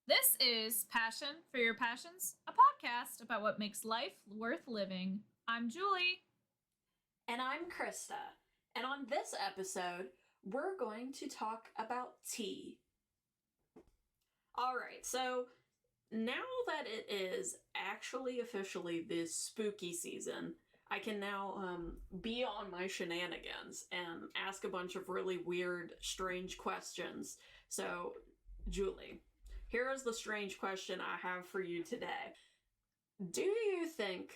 This is Passion for Your Passions, a podcast about what makes life worth living. I'm Julie. And I'm Krista. And on this episode, we're going to talk about tea. Alright, so now that it is actually officially the spooky season, I can now be on my shenanigans and ask a bunch of really weird, strange questions. So, Julie, here is the strange question I have for you today. Do you think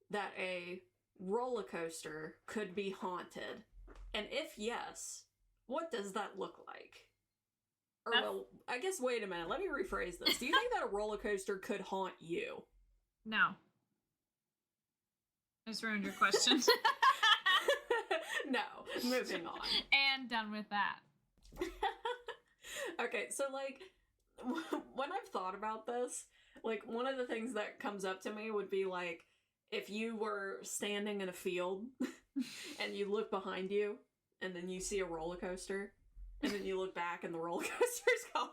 that a roller coaster could be haunted? And if yes, what does that look like? Or, well, I guess, wait a minute, let me rephrase this. Do you think that a roller coaster could haunt you? No. I just ruined your question. No, moving on. And done with that. Okay, so, like, when I've thought about this, like, one of the things that comes up to me would be, like, if you were standing in a field and you look behind you and then you see a roller coaster and then you look back and the roller coaster's gone.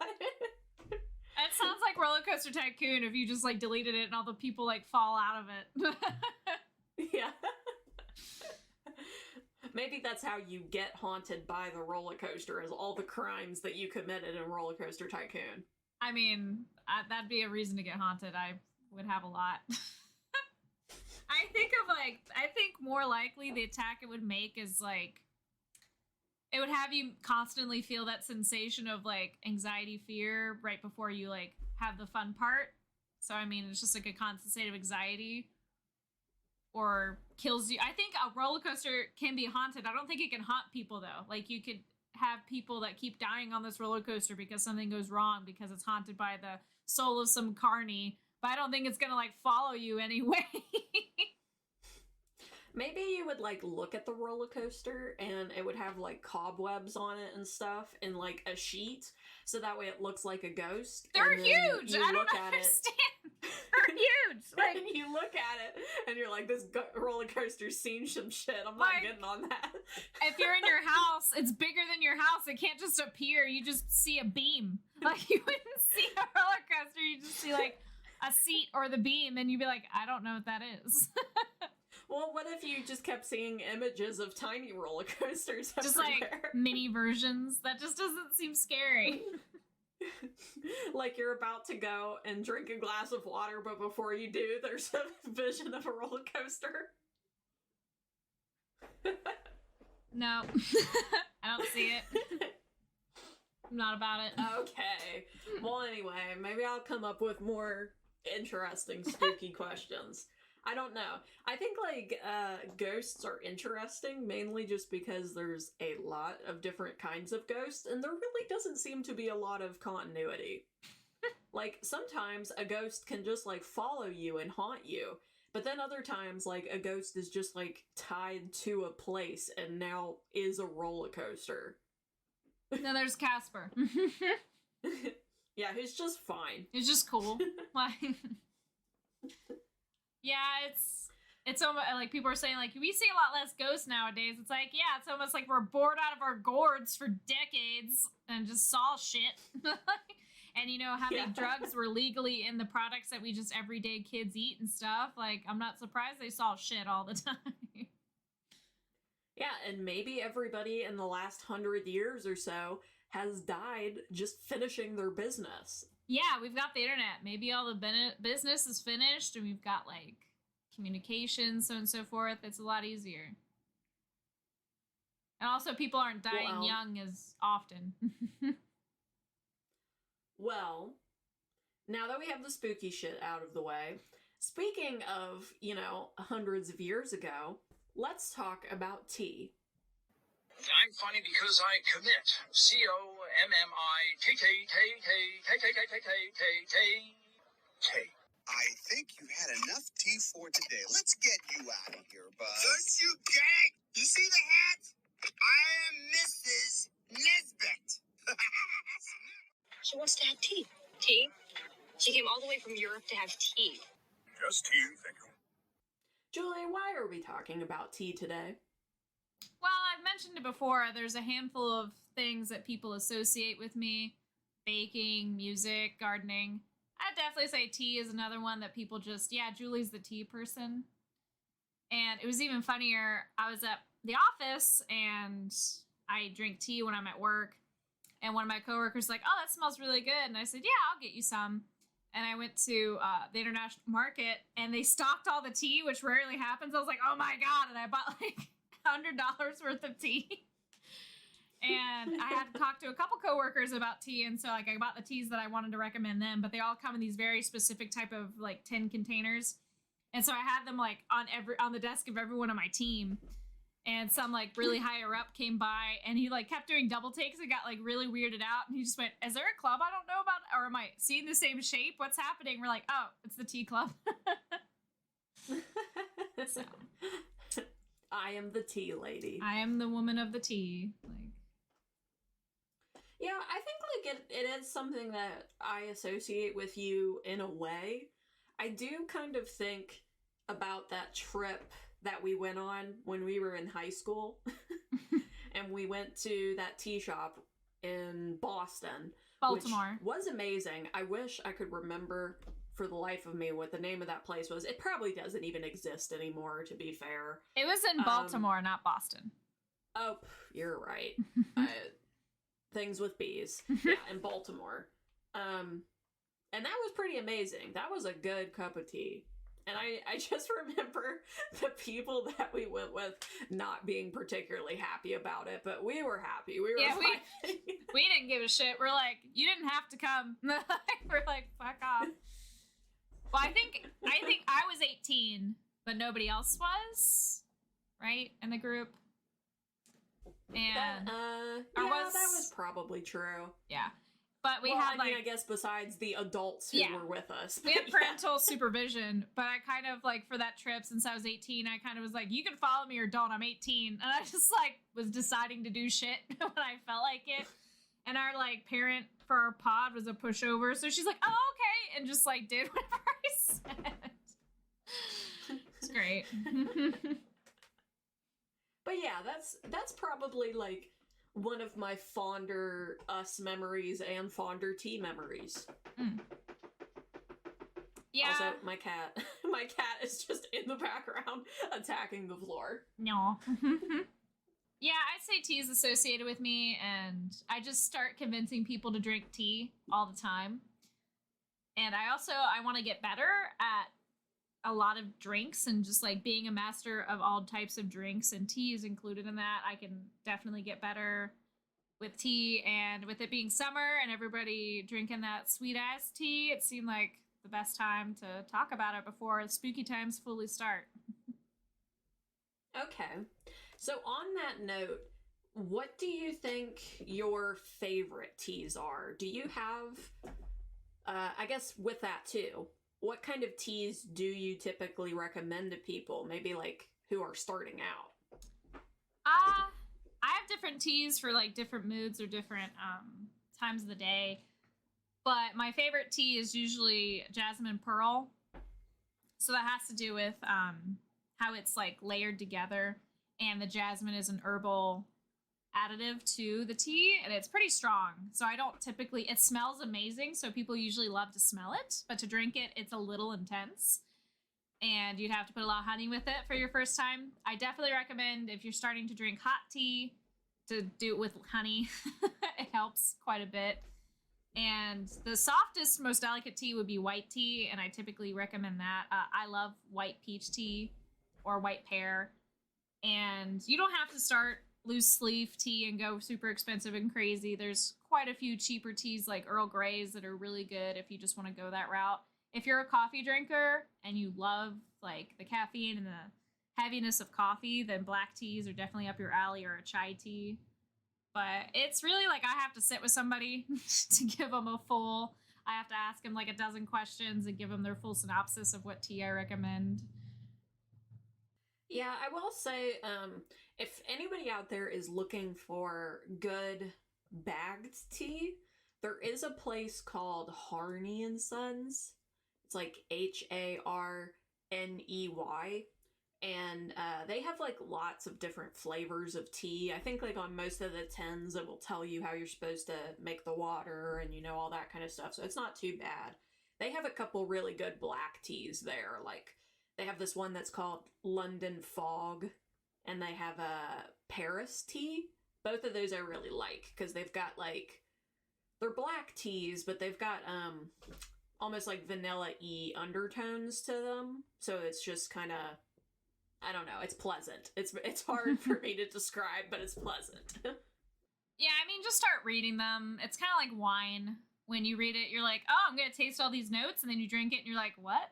It sounds like Roller Coaster Tycoon if you just, like, deleted it and all the people, like, fall out of it. Yeah. Maybe that's how you get haunted by the roller coaster, is all the crimes that you committed in Roller Coaster Tycoon. I mean, that'd be a reason to get haunted. I would have a lot. I think more likely the attack it would make is, like, it would have you constantly feel that sensation of, like, anxiety, fear right before you, like, have the fun part. So, I mean, it's just, like, a constant state of anxiety. Or kills you. I think a roller coaster can be haunted. I don't think it can haunt people, though. Like, you could have people that keep dying on this roller coaster because something goes wrong because it's haunted by the soul of some carny. But I don't think it's gonna, like, follow you anyway. Maybe you would, like, look at the roller coaster and it would have, like, cobwebs on it and stuff and, like, a sheet, so that way it looks like a ghost. They're huge! I don't understand. They're huge! Like, and you look at it and you're like, this roller coaster's seen some shit. I'm not getting on that. If you're in your house, it's bigger than your house. It can't just appear. You just see a beam. Like, you wouldn't see a roller coaster. You just see, like, a seat or the beam, and you'd be like, I don't know what that is. Well, what if you just kept seeing images of tiny roller coasters just everywhere? Like mini versions? That just doesn't seem scary. Like you're about to go and drink a glass of water, but before you do, there's a vision of a roller coaster. No. I don't see it. I'm not about it. Okay. Well, anyway, maybe I'll come up with more interesting, spooky questions. I don't know. I think, like, ghosts are interesting, mainly just because there's a lot of different kinds of ghosts, and there really doesn't seem to be a lot of continuity. Like, sometimes a ghost can just, like, follow you and haunt you, but then other times, like, a ghost is just, like, tied to a place and now is a roller coaster. No, there's Casper. Yeah, he's just fine. He's just cool. Like... Yeah, it's almost like people are saying, like, we see a lot less ghosts nowadays. It's like, yeah, it's almost like we're bored out of our gourds for decades and just saw shit. And, you know, how many drugs were legally in the products that we just everyday kids eat and stuff. Like, I'm not surprised they saw shit all the time. Yeah, and maybe everybody in the last 100 years or so has died just finishing their business. Yeah, we've got the internet. Maybe all the business is finished and we've got, like, communication, so on and so forth. It's a lot easier. And also, people aren't dying young as often. Well, now that we have the spooky shit out of the way, speaking of, you know, hundreds of years ago, let's talk about tea. I'm funny because I commit. C-O-M-M-I-T-T-T-T-T-T-T-T. I think you had enough tea for today. Let's get you out of here, Buzz. Don't you get it? You see the hat? I am Mrs. Nesbit. She wants to have tea. Tea? She came all the way from Europe to have tea. Just tea, thank you. Julie, why are we talking about tea today? Well, I've mentioned it before. There's a handful of things that people associate with me. baking, music, gardening. I'd definitely say tea is another one that people just, yeah, Julie's the tea person. And it was even funnier. I was at the office and I drink tea when I'm at work. And one of my coworkers was like, oh, that smells really good. And I said, yeah, I'll get you some. And I went to the international market and they stocked all the tea, which rarely happens. I was like, oh my God. And I bought like $100 worth of tea. And I had to talk to a couple coworkers about tea. And so like I bought the teas that I wanted to recommend them, but they all come in these very specific type of like tin containers. And so I had them like on the desk of everyone on my team. And some like really higher up came by and he like kept doing double takes and got like really weirded out. And he just went, is there a club I don't know about? Or am I seeing the same shape? What's happening? We're like, oh, it's the tea club. So. I am the tea lady. I am the woman of the tea. Like, yeah, I think like it is something that I associate with you in a way. I do kind of think about that trip that we went on when we were in high school. And we went to that tea shop in Boston. Baltimore. Which was amazing. I wish I could remember for the life of me what the name of that place was. It probably doesn't even exist anymore, to be fair. It was in Baltimore, not Boston. Oh, you're right. Things with bees. Yeah, in Baltimore. And that was pretty amazing. That was a good cup of tea. And I just remember the people that we went with not being particularly happy about it, but we were happy. We were fine. We didn't give a shit. We're like, you didn't have to come. We're like, fuck off. Well, I think I was 18, but nobody else was, right, in the group. And that was probably true. Yeah. But we had I guess besides the adults who were with us. We had parental supervision, but I kind of like for that trip, since I was 18, I kind of was like, you can follow me or don't, I'm 18. And I just like was deciding to do shit when I felt like it. And our like parent for our pod was a pushover. So she's like, oh, okay. And just like did whatever I said. It's great. But yeah, that's probably like one of my fonder us memories and fonder tea memories. Mm. Yeah. Also, my cat is just in the background attacking the floor. No. Yeah, I'd say tea is associated with me, and I just start convincing people to drink tea all the time. And I want to get better at a lot of drinks and just like being a master of all types of drinks, and tea is included in that. I can definitely get better with tea, and with it being summer and everybody drinking that sweet ass tea, it seemed like the best time to talk about it before the spooky times fully start. Okay. So on that note, what do you think your favorite teas are? Do you have, I guess with that too, what kind of teas do you typically recommend to people? Maybe like who are starting out? I have different teas for like different moods or different times of the day. But my favorite tea is usually jasmine pearl. So that has to do with how it's like layered together. And the jasmine is an herbal additive to the tea, and it's pretty strong. So I don't typically, it smells amazing, so people usually love to smell it, but to drink it, it's a little intense. And you'd have to put a lot of honey with it for your first time. I definitely recommend, if you're starting to drink hot tea, to do it with honey. It helps quite a bit. And the softest, most delicate tea would be white tea, and I typically recommend that. I love white peach tea or white pear. And you don't have to start loose leaf tea and go super expensive and crazy. There's quite a few cheaper teas like Earl Grey's that are really good if you just want to go that route. If you're a coffee drinker and you love like the caffeine and the heaviness of coffee, then black teas are definitely up your alley, or a chai tea. But it's really like I have to sit with somebody to give them a full, I have to ask them like a dozen questions and give them their full synopsis of what tea I recommend. Yeah, I will say, if anybody out there is looking for good bagged tea, there is a place called Harney & Sons. It's like Harney. And they have like lots of different flavors of tea. I think like on most of the tins it will tell you how you're supposed to make the water and all that kind of stuff. So it's not too bad. They have a couple really good black teas there. Like they have this one that's called London Fog, and they have a Paris tea. Both of those I really like because they've got like, they're black teas, but they've got almost like vanilla-y undertones to them. So it's just kind of, I don't know, it's pleasant. It's hard for me to describe, but it's pleasant. Yeah, I mean, just start reading them. It's kind of like wine. When you read it, you're like, oh, I'm going to taste all these notes, and then you drink it, and you're like, what?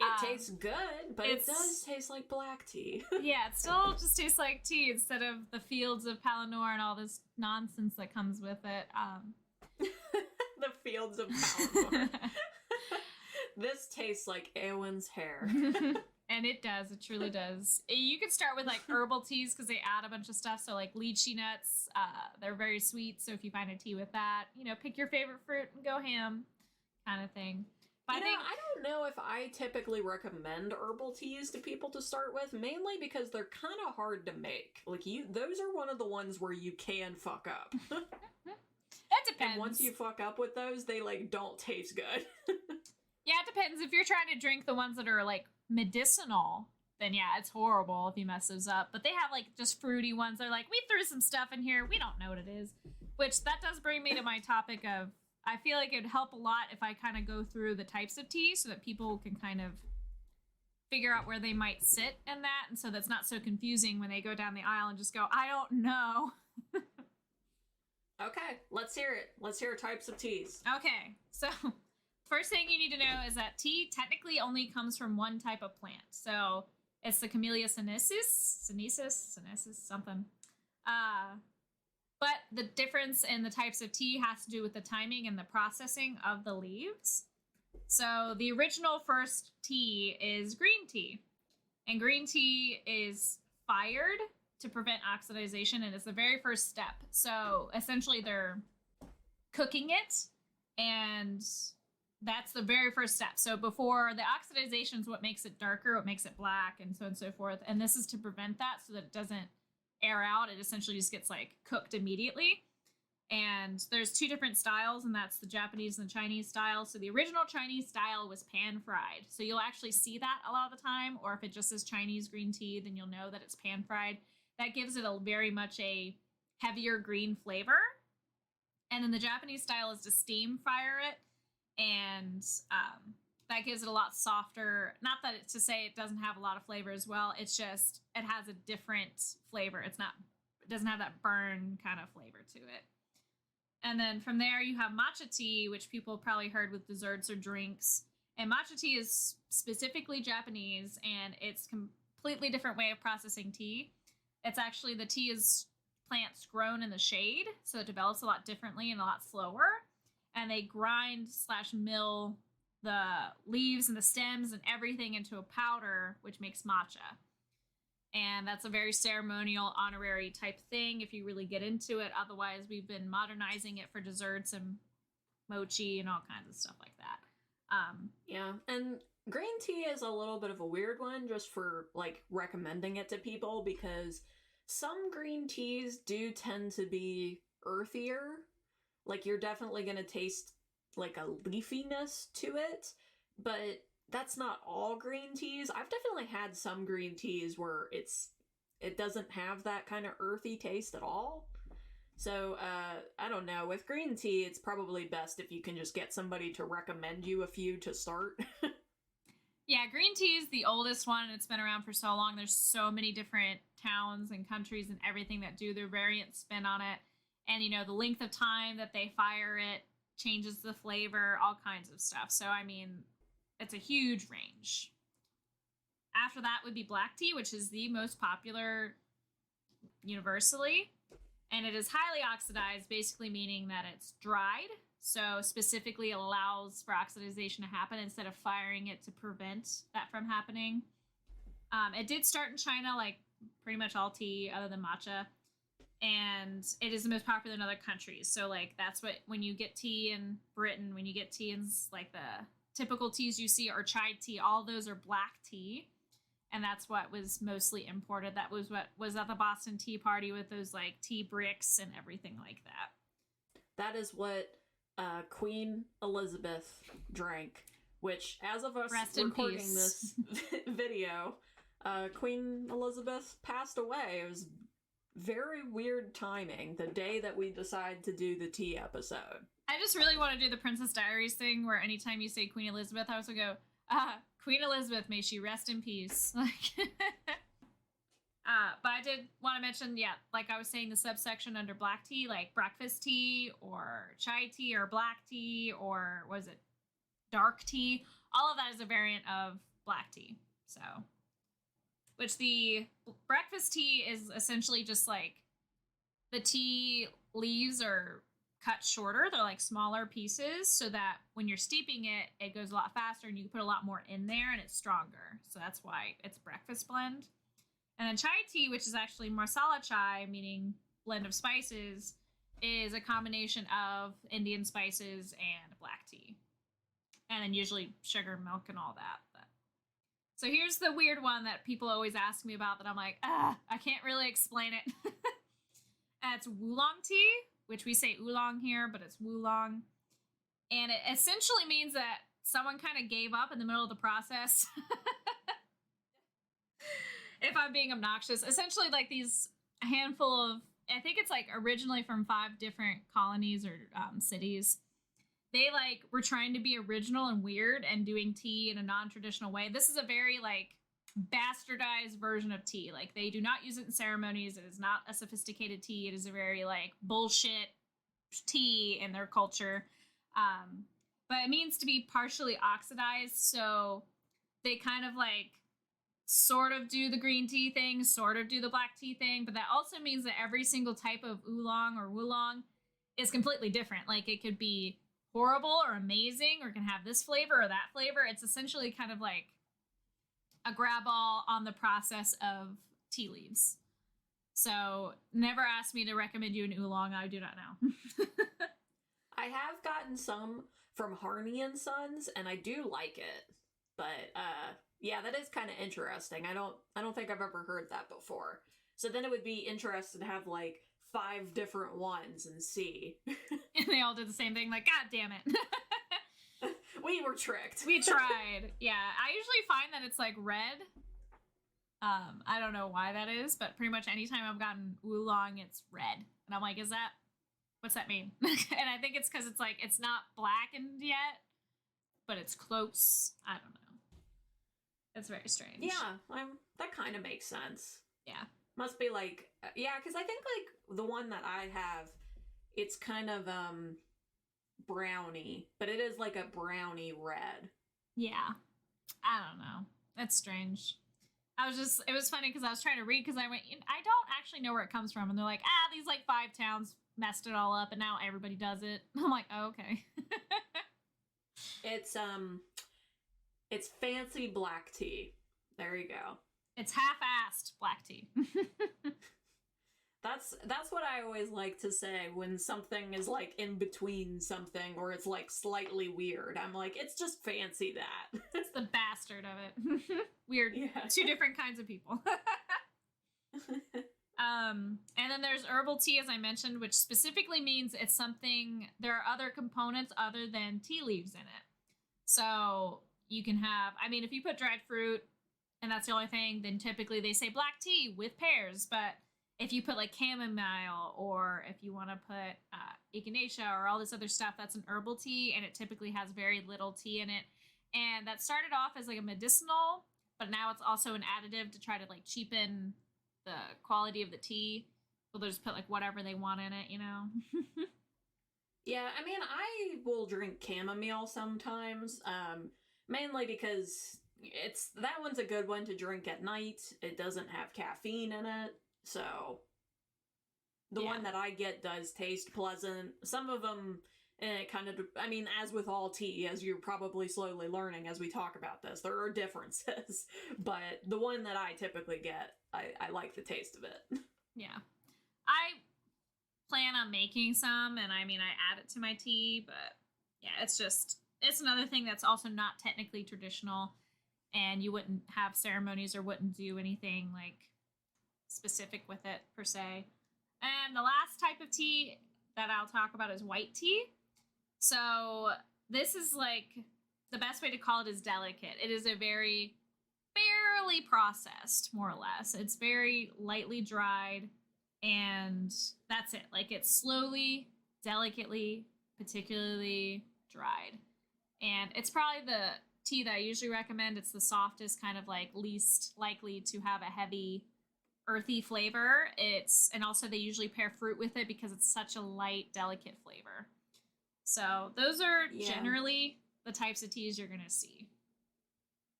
It tastes good, but it does taste like black tea. Yeah, it still just tastes like tea instead of the fields of Palinor and all this nonsense that comes with it. The fields of Palinor. This tastes like Eowyn's hair. And it does. It truly does. You could start with like herbal teas because they add a bunch of stuff. So like lychee nuts, they're very sweet. So if you find a tea with that, pick your favorite fruit and go ham kind of thing. But I don't know if I typically recommend herbal teas to people to start with, mainly because they're kind of hard to make. Like those are one of the ones where you can fuck up. It depends. And once you fuck up with those, they like don't taste good. Yeah, it depends. If you're trying to drink the ones that are like medicinal, then yeah, it's horrible if you mess those up. But they have like just fruity ones. They're like, we threw some stuff in here. We don't know what it is. Which that does bring me to my topic of, I feel like it would help a lot if I kind of go through the types of tea so that people can kind of figure out where they might sit in that. And so that's not so confusing when they go down the aisle and just go, I don't know. Okay, let's hear it. Let's hear types of teas. Okay, so first thing you need to know is that tea technically only comes from one type of plant. So it's the Camellia sinensis, something. But the difference in the types of tea has to do with the timing and the processing of the leaves. So the original first tea is green tea. And green tea is fired to prevent oxidization, and it's the very first step. So essentially they're cooking it, and that's the very first step. So before the oxidization is what makes it darker, what makes it black, and so on and so forth. And this is to prevent that so that it doesn't air out. It essentially just gets like cooked immediately. And there's two different styles, and that's the Japanese and the Chinese style. So the original Chinese style was pan fried. So you'll actually see that a lot of the time, or if it just says Chinese green tea, then you'll know that it's pan fried. That gives it a very much a heavier green flavor. And then the Japanese style is to steam fire it, and that gives it a lot softer. Not that it's to say it doesn't have a lot of flavor as well. It's just it has a different flavor. It doesn't have that burn kind of flavor to it. And then from there you have matcha tea, which people have probably heard with desserts or drinks. And matcha tea is specifically Japanese, and it's completely different way of processing tea. It's actually, the tea is plants grown in the shade, so it develops a lot differently and a lot slower. And they grind/mill the leaves and the stems and everything into a powder, which makes matcha. And that's a very ceremonial, honorary type thing if you really get into it. Otherwise, we've been modernizing it for desserts and mochi and all kinds of stuff like that. Yeah, and green tea is a little bit of a weird one just for, like, recommending it to people, because some green teas do tend to be earthier. Like, you're definitely going to taste, like, a leafiness to it, but that's not all green teas. I've definitely had some green teas where it doesn't have that kind of earthy taste at all. So, I don't know. With green tea, it's probably best if you can just get somebody to recommend you a few to start. Yeah, green tea is the oldest one, and it's been around for so long. There's so many different towns and countries and everything that do their variant spin on it. And, the length of time that they fire it changes the flavor, all kinds of stuff. So, I mean, it's a huge range. After that would be black tea, which is the most popular universally. And it is highly oxidized, basically meaning that it's dried. So specifically allows for oxidization to happen instead of firing it to prevent that from happening. It did start in China, like pretty much all tea other than matcha. And it is the most popular in other countries. So like that's what, when you get tea in Britain, when you get tea in like the typical teas you see are chai tea, all those are black tea. and that's what was mostly imported. That was what was at the Boston Tea Party with those like tea bricks and everything like that. That is what Queen Elizabeth drank, which, as of us Rest in recording peace. this video, Queen Elizabeth passed away. It was very weird timing, the day that we decided to do the tea episode. I just really want to do the Princess Diaries thing where anytime you say Queen Elizabeth, I also go, Queen Elizabeth, may she rest in peace. Like, but I did want to mention, yeah, like I was saying, the subsection under black tea, like breakfast tea or chai tea or black tea or was it dark tea? All of that is a variant of black tea. So, which the breakfast tea is essentially just like the tea leaves are cut shorter. They're like smaller pieces so that when you're steeping it, it goes a lot faster and you can put a lot more in there and it's stronger. So that's why it's breakfast blend. And then chai tea, which is actually masala chai, meaning blend of spices, is a combination of Indian spices and black tea. And then usually sugar, milk, and all that. But so here's the weird one that people always ask me about that I'm like, I can't really explain it. It's oolong tea, which we say oolong here, but it's woolong. And it essentially means that someone kind of gave up in the middle of the process. If I'm being obnoxious, essentially like these a handful of, I think it's like originally from 5 different colonies or cities. They like were trying to be original and weird and doing tea in a non-traditional way. This is a very like bastardized version of tea. Like they do not use it in ceremonies. It is not a sophisticated tea. It is a very like bullshit tea in their culture. But it means to be partially oxidized. So they kind of like sort of do the green tea thing, sort of do the black tea thing, but that also means that every single type of oolong or woolong is completely different. Like it could be horrible or amazing or can have this flavor or that flavor. It's essentially kind of like a grab all on the process of tea leaves. So never ask me to recommend you an oolong. I do not know. I have gotten some from Harney and Sons, and I do like it. But yeah, that is kind of interesting. I don't think I've ever heard that before. So then it would be interesting to have like 5 different ones and see. And they all did the same thing. Like, God damn it. We were tricked. We tried. Yeah, I usually find that it's like red. I don't know why that is, but pretty much anytime I've gotten oolong, it's red. And I'm like, what's that mean? And I think it's because it's like, it's not blackened yet, but it's close. I don't know. It's very strange. Yeah, that kind of makes sense. Yeah. Must be like, yeah, because I think like the one that I have, it's kind of brownie, but it is like a brownie red. Yeah. I don't know. That's strange. It was funny because I was trying to read because I went, I don't actually know where it comes from. And they're like, these like 5 towns messed it all up and now everybody does it. I'm like, oh, okay. It's fancy black tea. There you go. It's half-assed black tea. That's what I always like to say when something is like in between something or it's like slightly weird. I'm like, it's just fancy that. It's the bastard of it. Weird. Yeah. 2 different kinds of people. And then there's herbal tea, as I mentioned, which specifically means it's something, there are other components other than tea leaves in it. So you can have, I mean, if you put dried fruit and that's the only thing, then typically they say black tea with pears. But if you put like chamomile or if you want to put echinacea or all this other stuff, that's an herbal tea and it typically has very little tea in it. And that started off as like a medicinal, but now it's also an additive to try to like cheapen the quality of the tea. So they'll just put like whatever they want in it, you know? Yeah, I mean, I will drink chamomile sometimes, mainly because that one's a good one to drink at night. It doesn't have caffeine in it, so the one that I get does taste pleasant. Some of them, kind of, I mean, as with all tea, as you're probably slowly learning as we talk about this, there are differences, but the one that I typically get, I like the taste of it. Yeah. I plan on making some, and I mean, I add it to my tea, but yeah, it's another thing that's also not technically traditional. and you wouldn't have ceremonies or wouldn't do anything like specific with it per se. And the last type of tea that I'll talk about is white tea. So this is like, the best way to call it is delicate. It is a very barely processed, more or less. It's very lightly dried, and that's it. Like, it's slowly, delicately, particularly dried. And it's probably the tea that I usually recommend. It's the softest, kind of like least likely to have a heavy, earthy flavor. And also they usually pair fruit with it because it's such a light, delicate flavor. So those are generally the types of teas you're gonna see.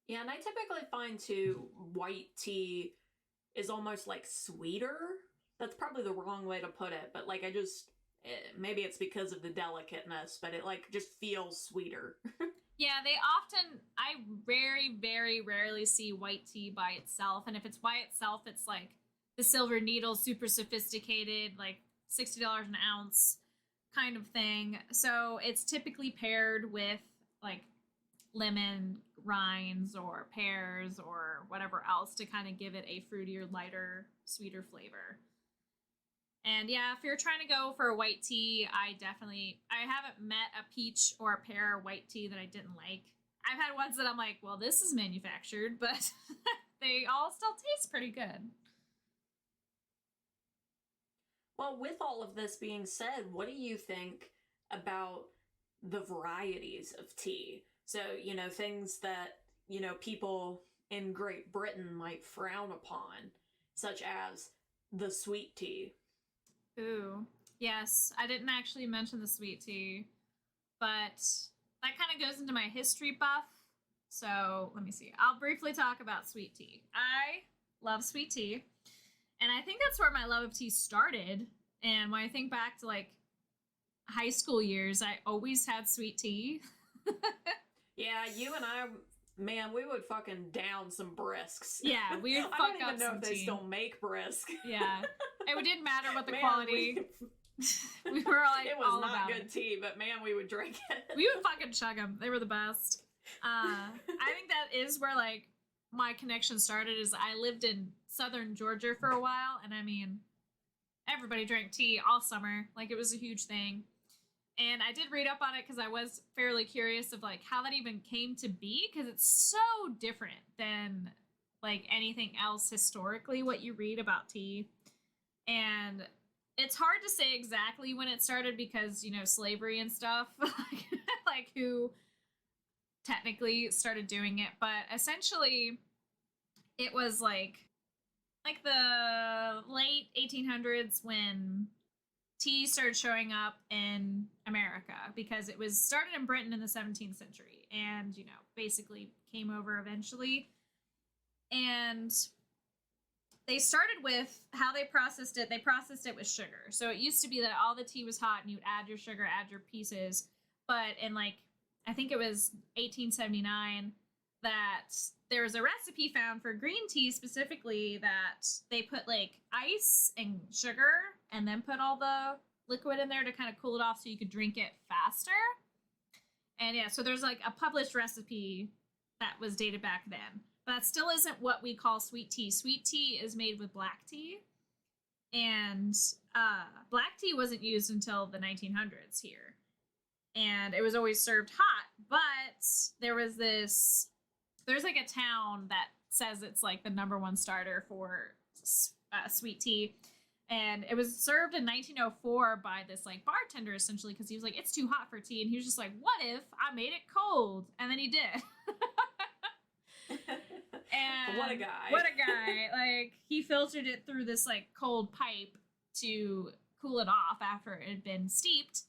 Yeah, and I typically find too, white tea is almost like sweeter. That's probably the wrong way to put it, but like maybe it's because of the delicateness, but it like just feels sweeter. Yeah, I very, very rarely see white tea by itself. And if it's by itself, it's like the Silver Needle, super sophisticated, like $60 an ounce kind of thing. So it's typically paired with like lemon rinds or pears or whatever else to kind of give it a fruitier, lighter, sweeter flavor. And yeah, if you're trying to go for a white tea, I haven't met a peach or a pear white tea that I didn't like. I've had ones that I'm like, well, this is manufactured, but they all still taste pretty good. Well, with all of this being said, what do you think about the varieties of tea? So, things that, people in Great Britain might frown upon, such as the sweet tea. Ooh, yes. I didn't actually mention the sweet tea, but that kind of goes into my history buff. So let me see. I'll briefly talk about sweet tea. I love sweet tea, and I think that's where my love of tea started. And when I think back to like high school years, I always had sweet tea. Yeah, you and I, man, we would fucking down some brisks. Yeah, we would fuck up some tea. I don't even know if they still make brisk. Yeah, it didn't matter what the quality. We were like, it was all not about good it. tea, but man, we would drink it. We would fucking chug them. They were the best. I think that is where like my connection started. Is I lived in southern Georgia for a while, and I mean, everybody drank tea all summer. Like, it was a huge thing. And I did read up on it because I was fairly curious of like how that even came to be, because it's so different than like anything else historically what you read about tea. And it's hard to say exactly when it started because, slavery and stuff, like who technically started doing it. But essentially it was like the late 1800s when tea started showing up in America, because it was started in Britain in the 17th century and, basically came over eventually. And they started with how they processed it. They processed it with sugar. So it used to be that all the tea was hot and you'd add your sugar, add your pieces. But in I think it was 1879 that there was a recipe found for green tea specifically that they put ice and sugar and then put all the liquid in there to kind of cool it off so you could drink it faster. And yeah, so there's a published recipe that was dated back then. But that still isn't what we call sweet tea. Sweet tea is made with black tea. And black tea wasn't used until the 1900s here. And it was always served hot. But there's a town that says it's the number one starter for sweet tea. And it was served in 1904 by this bartender, essentially, because he was it's too hot for tea. And he was just what if I made it cold? And then he did. And what a guy. What a guy. He filtered it through this cold pipe to cool it off after it had been steeped.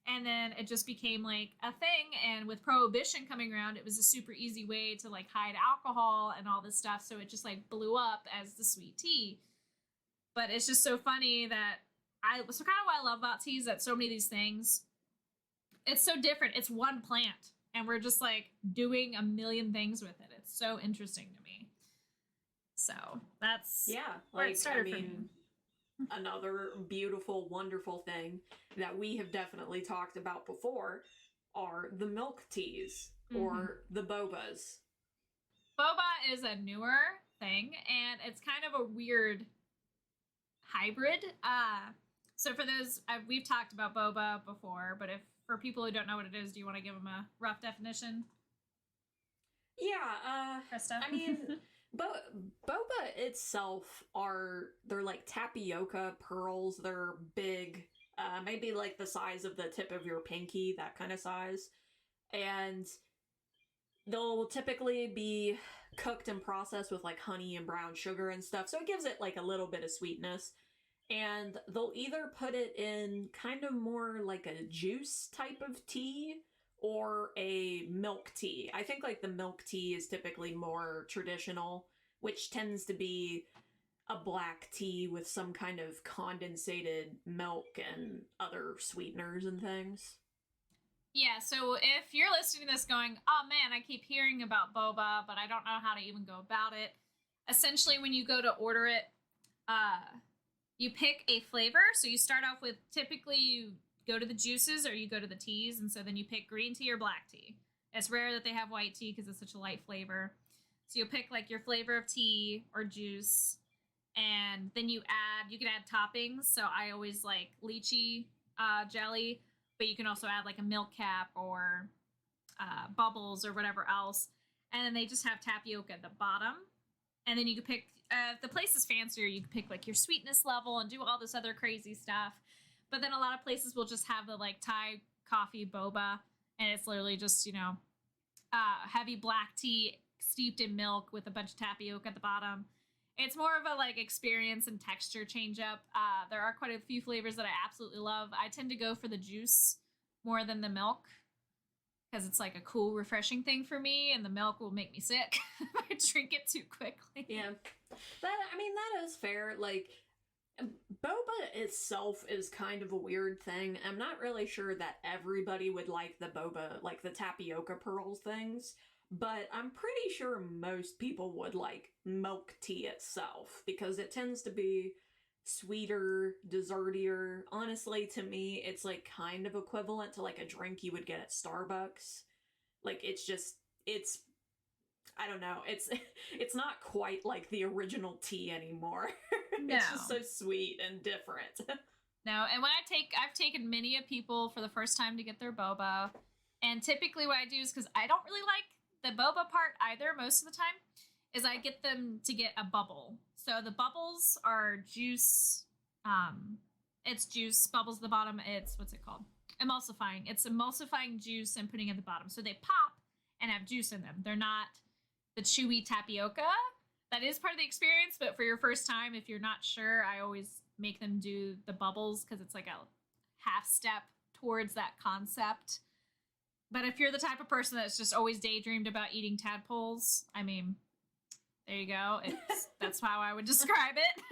And then it just became a thing. And with Prohibition coming around, it was a super easy way to hide alcohol and all this stuff. So it just blew up as the sweet tea. But it's just so funny that so kind of what I love about tea is that so many of these things, it's so different. It's one plant. And we're just doing a million things with it. It's so interesting to me. So that's where it started for me. Another beautiful, wonderful thing that we have definitely talked about before are the milk teas or the bobas. boba is a newer thing, and it's kind of a weird hybrid. So for those, we've talked about boba before, but if for people who don't know what it is, do you want to give them a rough definition, Yeah, Krista? I mean, boba itself they're like tapioca pearls. They're big, maybe like the size of the tip of your pinky, that kind of size. And they'll typically be cooked and processed with like honey and brown sugar and stuff. So it gives it like a little bit of sweetness. And they'll either put it in kind of more like a juice type of tea or a milk tea. I think like the milk tea is typically more traditional, which tends to be a black tea with some kind of condensated milk and other sweeteners and things. Yeah, so if you're listening to this going, oh man, I keep hearing about boba, but I don't know how to even go about it. Essentially, when you go to order it, you pick a flavor. So you start off with, typically you go to the juices or you go to the teas, and so then you pick green tea or black tea. It's rare that they have white tea because it's such a light flavor. So you'll pick like your flavor of tea or juice, and then you can add toppings. So I always like lychee jelly, but you can also add like a milk cap or bubbles or whatever else. And then they just have tapioca at the bottom. And then you can pick, if the place is fancier, you can pick like your sweetness level and do all this other crazy stuff. But then a lot of places will just have the like Thai coffee boba, and it's literally just, heavy black tea steeped in milk with a bunch of tapioca at the bottom. It's more of a like experience and texture change up. There are quite a few flavors that I absolutely love. I tend to go for the juice more than the milk because it's like a cool, refreshing thing for me, and the milk will make me sick if I drink it too quickly. Yeah. That is fair. Like, boba itself is kind of a weird thing. I'm not really sure that everybody would like the boba, like the tapioca pearls things, but I'm pretty sure most people would like milk tea itself because it tends to be sweeter, dessertier. Honestly, to me, it's like kind of equivalent to like a drink you would get at Starbucks. Like, I don't know. It's not quite like the original tea anymore. No. It's just so sweet and different. No, and when I've taken many of people for the first time to get their boba, and typically what I do is, because I don't really like the boba part either most of the time, is I get them to get a bubble. So the bubbles are juice. It's juice. Bubbles at the bottom. It's, what's it called? Emulsifying. It's emulsifying juice and putting it at the bottom. So they pop and have juice in them. They're not the chewy tapioca. That is part of the experience, but for your first time, if you're not sure, I always make them do the bubbles because it's like a half step towards that concept. But if you're the type of person that's just always daydreamed about eating tadpoles, I mean, there you go. That's how I would describe it.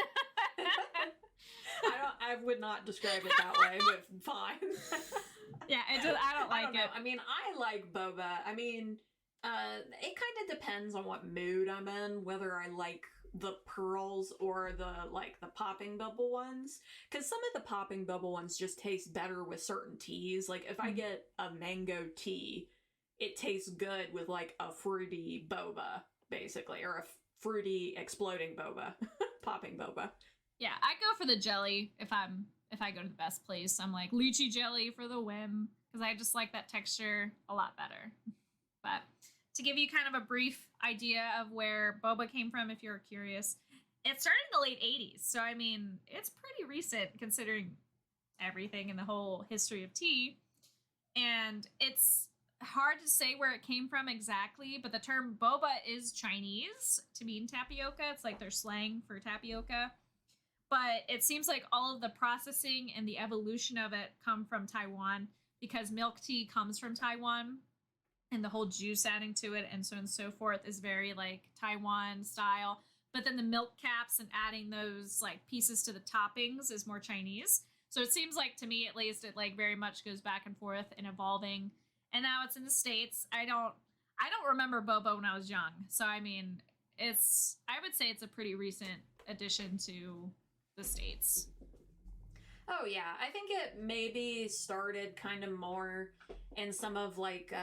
I would not describe it that way, but fine. Yeah, I don't like know. it. I mean, I like boba. I mean, it kind of depends on what mood I'm in, whether I like the pearls or the popping bubble ones. Because some of the popping bubble ones just taste better with certain teas. Like, if I get a mango tea, it tastes good with like a fruity boba, basically, or a fruity exploding boba, popping boba. Yeah, I go for the jelly if I go to the best place. I'm like lychee jelly for the win because I just like that texture a lot better. But to give you kind of a brief idea of where boba came from, if you're curious, it started in the late 80s. So, I mean, it's pretty recent considering everything in the whole history of tea. And it's hard to say where it came from exactly, but the term boba is Chinese to mean tapioca. It's like their slang for tapioca. But it seems like all of the processing and the evolution of it come from Taiwan because milk tea comes from Taiwan. And the whole juice adding to it and so on and so forth is very like Taiwan style. But then the milk caps and adding those like pieces to the toppings is more Chinese. So it seems like, to me at least, it like very much goes back and forth and evolving. And now it's in the States. I don't remember boba when I was young. So I mean, I would say it's a pretty recent addition to the States. Oh yeah, I think it maybe started kind of more in some of like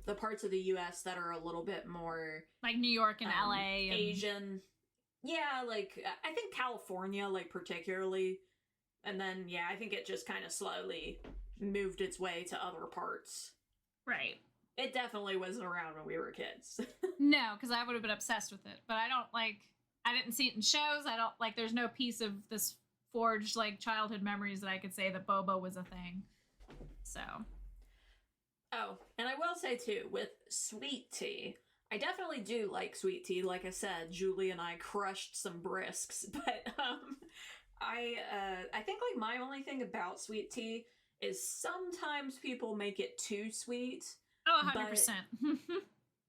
the parts of the U.S. that are a little bit more Like New York and LA. And... Asian. Yeah, like I think California, like particularly, and then yeah, I think it just kind of slowly moved its way to other parts. Right. It definitely wasn't around when we were kids. No, because I would have been obsessed with it. But I didn't see it in shows. There's no piece of this forged, like, childhood memories that I could say that boba was a thing. So. Oh, and I will say, too, with sweet tea, I definitely do like sweet tea. Like I said, Julie and I crushed some brisks. But, I think, like, my only thing about sweet tea is sometimes people make it too sweet. Oh, 100%.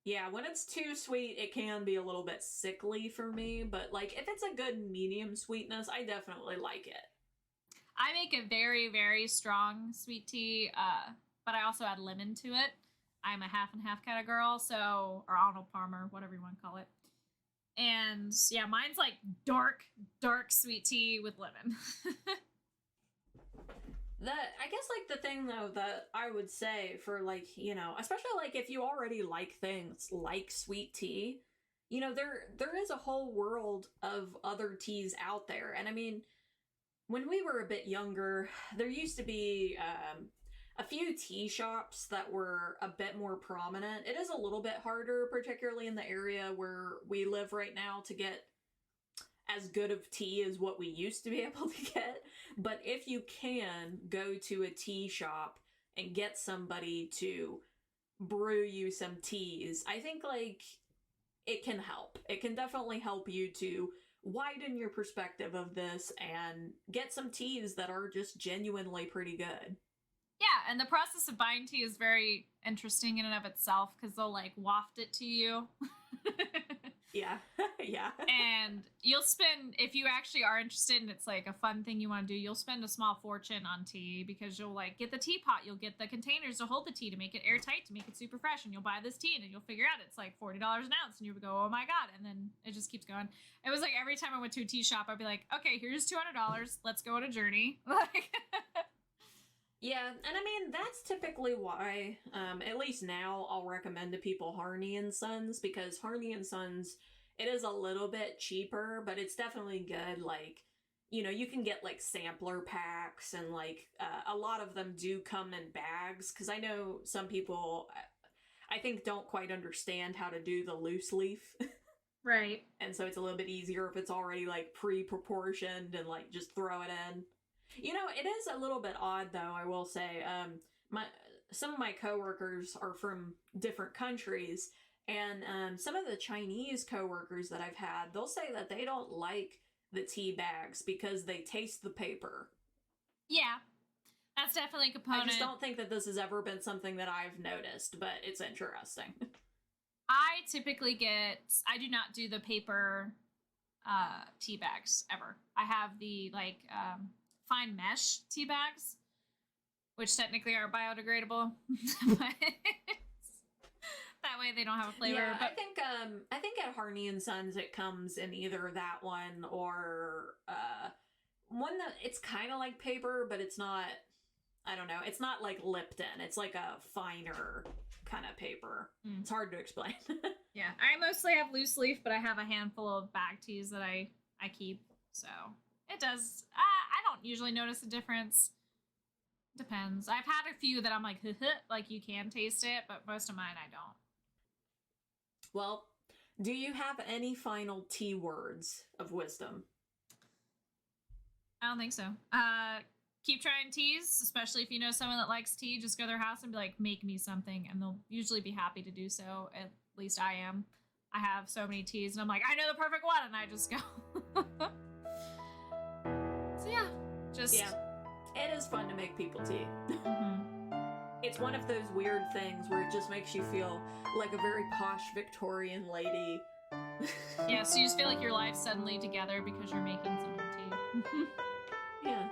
Yeah, when it's too sweet, it can be a little bit sickly for me, but like if it's a good medium sweetness, I definitely like it. I make a very, very strong sweet tea, but I also add lemon to it. I'm a half and half kind of girl, so, or Arnold Palmer, whatever you want to call it. And yeah, mine's like dark, dark sweet tea with lemon. I guess, like, the thing, though, that I would say for, like, you know, especially, like, if you already like things like sweet tea, you know, there is a whole world of other teas out there. And, I mean, when we were a bit younger, there used to be a few tea shops that were a bit more prominent. It is a little bit harder, particularly in the area where we live right now, to get as good of tea as what we used to be able to get. But if you can go to a tea shop and get somebody to brew you some teas, I think, like, it can help. It can definitely help you to widen your perspective of this and get some teas that are just genuinely pretty good. Yeah, and the process of buying tea is very interesting in and of itself, because they'll, like, waft it to you. Yeah, yeah. And you'll spend, if you actually are interested and it's like a fun thing you want to do, you'll spend a small fortune on tea, because you'll like get the teapot, you'll get the containers to hold the tea to make it airtight, to make it super fresh, and you'll buy this tea and then you'll figure out it's like $40 an ounce, and you would go, oh my god, and then it just keeps going. It was like every time I went to a tea shop, I'd be like, okay, here's $200, let's go on a journey. Like, yeah, and I mean, that's typically why, at least now, I'll recommend to people Harney and Sons, because Harney and Sons, it is a little bit cheaper, but it's definitely good. Like, you know, you can get, like, sampler packs, and, like, a lot of them do come in bags, because I know some people, I think, don't quite understand how to do the loose leaf. right. And so it's a little bit easier if it's already, like, pre-proportioned and, like, just throw it in. You know, it is a little bit odd, though, I will say. Some of my coworkers are from different countries, and some of the Chinese coworkers that I've had, they'll say that they don't like the tea bags because they taste the paper. Yeah, that's definitely a component. I just don't think that this has ever been something that I've noticed, but it's interesting. I typically I do not do the paper tea bags ever. I have the, like, fine mesh tea bags, which technically are biodegradable, but that way they don't have a flavor. Yeah, but I think at Harney and Sons it comes in either that one or one that it's kind of like paper, but it's not. I don't know. It's not like Lipton. It's like a finer kind of paper. It's hard to explain. Yeah, I mostly have loose leaf, but I have a handful of bag teas that I keep. So it does. I don't usually notice a difference. Depends. I've had a few that I'm like, like you can taste it, but most of mine I don't. Well, do you have any final tea words of wisdom? I don't think so. Keep trying teas, especially if you know someone that likes tea. Just go to their house and be like, make me something, and they'll usually be happy to do so. At least I am. I have so many teas, and I'm like, I know the perfect one, and I just go. So yeah, Yeah, it is fun to make people tea. It's one of those weird things where it just makes you feel like a very posh Victorian lady. Yeah, so you just feel like your life's suddenly together because you're making someone tea. Yeah.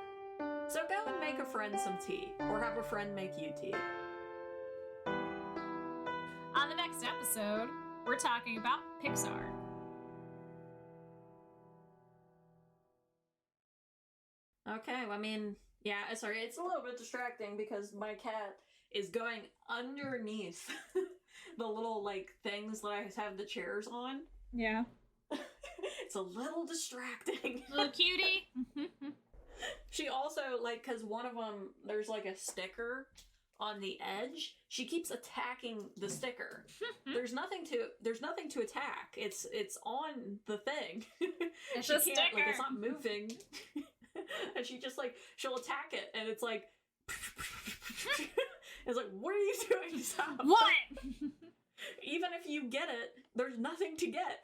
So go and make a friend some tea, or have a friend make you tea. On the next episode, we're talking about Pixar. Okay, well, I mean, Yeah, sorry, it's a little bit distracting because my cat is going underneath the little, like, things that I have the chairs on. Yeah. It's a little distracting. Little cutie. She also, like, because one of them, there's, like, a sticker on the edge. She keeps attacking the sticker. There's nothing to attack. It's on the thing. It's She a can't, sticker. like, it's not moving. And she just, like, she'll attack it, and it's like, it's like, what are you doing, Stop? What? Even if you get it, there's nothing to get.